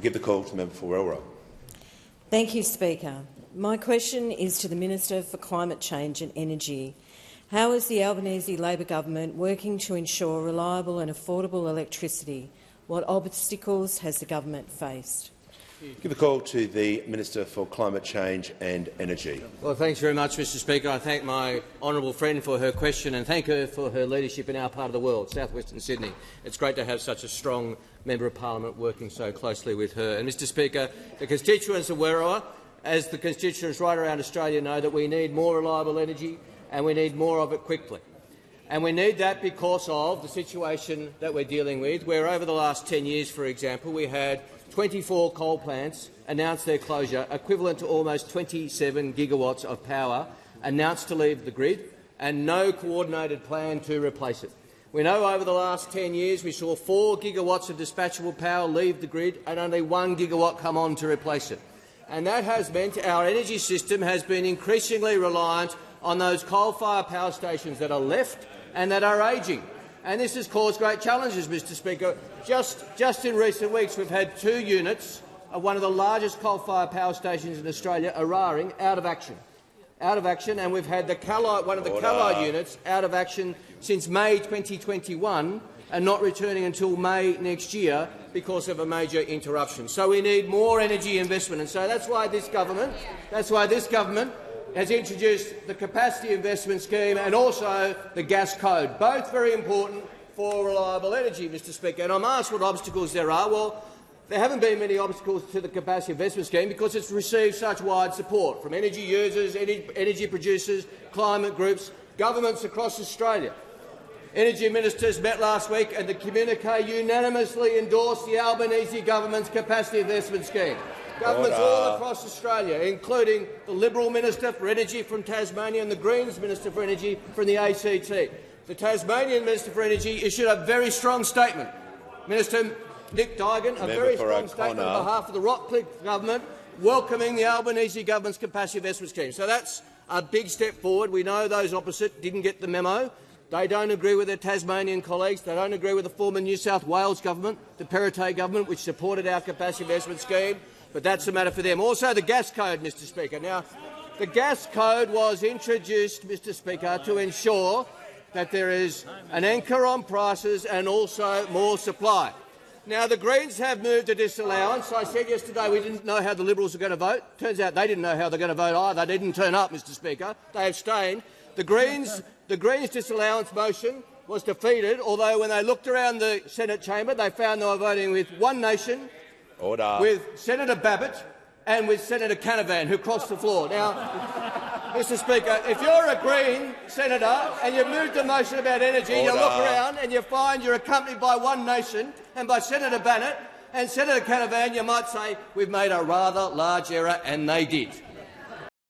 I give the call to the member for Elra. Thank you, Speaker. My question is to the Minister for Climate Change and Energy. How is the Albanese Labor Government working to ensure reliable and affordable electricity? What obstacles has the government faced? Give the call to the Minister for Climate Change and Energy. Well, thanks very much, Mr Speaker. I thank my honourable friend for her question and thank her for her leadership in our part of the world, south-western Sydney. It's great to have such a strong Member of Parliament working so closely with her. And, Mr Speaker, the constituents of Werriwa, as the constituents right around Australia know, that we need more reliable energy and we need more of it quickly. And we need that because of the situation that we're dealing with, where over the last 10 years, for example, we had 24 coal plants announce their closure, equivalent to almost 27 gigawatts of power announced to leave the grid, and no coordinated plan to replace it. We know over the last 10 years we saw 4 gigawatts of dispatchable power leave the grid and only 1 gigawatt come on to replace it. And that has meant our energy system has been increasingly reliant on those coal-fired power stations that are left and that are ageing. And this has caused great challenges, Mr Speaker. Just in recent weeks we've had 2 units of one of the largest coal-fired power stations in Australia, Eraring, out of action, and we've had one of the Callide units out of action since May 2021 and not returning until May next year because of a major interruption. So we need more energy investment, and so that's why this government has introduced the Capacity Investment Scheme and also the Gas Code, both very important for reliable energy, Mr Speaker. And I'm asked what obstacles there are. Well, there haven't been many obstacles to the Capacity Investment Scheme because it's received such wide support from energy users, energy producers, climate groups, governments across Australia. Energy ministers met last week and the communiqué unanimously endorsed the Albanese Government's Capacity Investment Scheme. Governments all across Australia, including the Liberal Minister for Energy from Tasmania and the Greens Minister for Energy from the ACT. The Tasmanian Minister for Energy issued a very strong statement. Minister Nick Duigan, a very strong statement on behalf of the Rockcliffe Government, welcoming the Albanese Government's Capacity Investment Scheme. So that's a big step forward. We know those opposite didn't get the memo. They don't agree with their Tasmanian colleagues. They don't agree with the former New South Wales government, the Perrottet government, which supported our Capacity Investment Scheme. But that's a matter for them. Also the Gas Code, Mr Speaker. Now, the Gas Code was introduced, Mr Speaker, to ensure that there is an anchor on prices and also more supply. Now, the Greens have moved a disallowance. I said yesterday we didn't know how the Liberals were going to vote. Turns out they didn't know how they're going to vote either. They didn't turn up, Mr Speaker. They abstained. The Greens' disallowance motion was defeated, although when they looked around the Senate chamber they found they were voting with One Nation, with Senator Babbitt and with Senator Canavan, who crossed the floor. Now, Mr Speaker, if you're a Green senator and you've moved a motion about energy, you look around and you find you're accompanied by One Nation and by Senator Babbitt and Senator Canavan, you might say we've made a rather large error, and they did.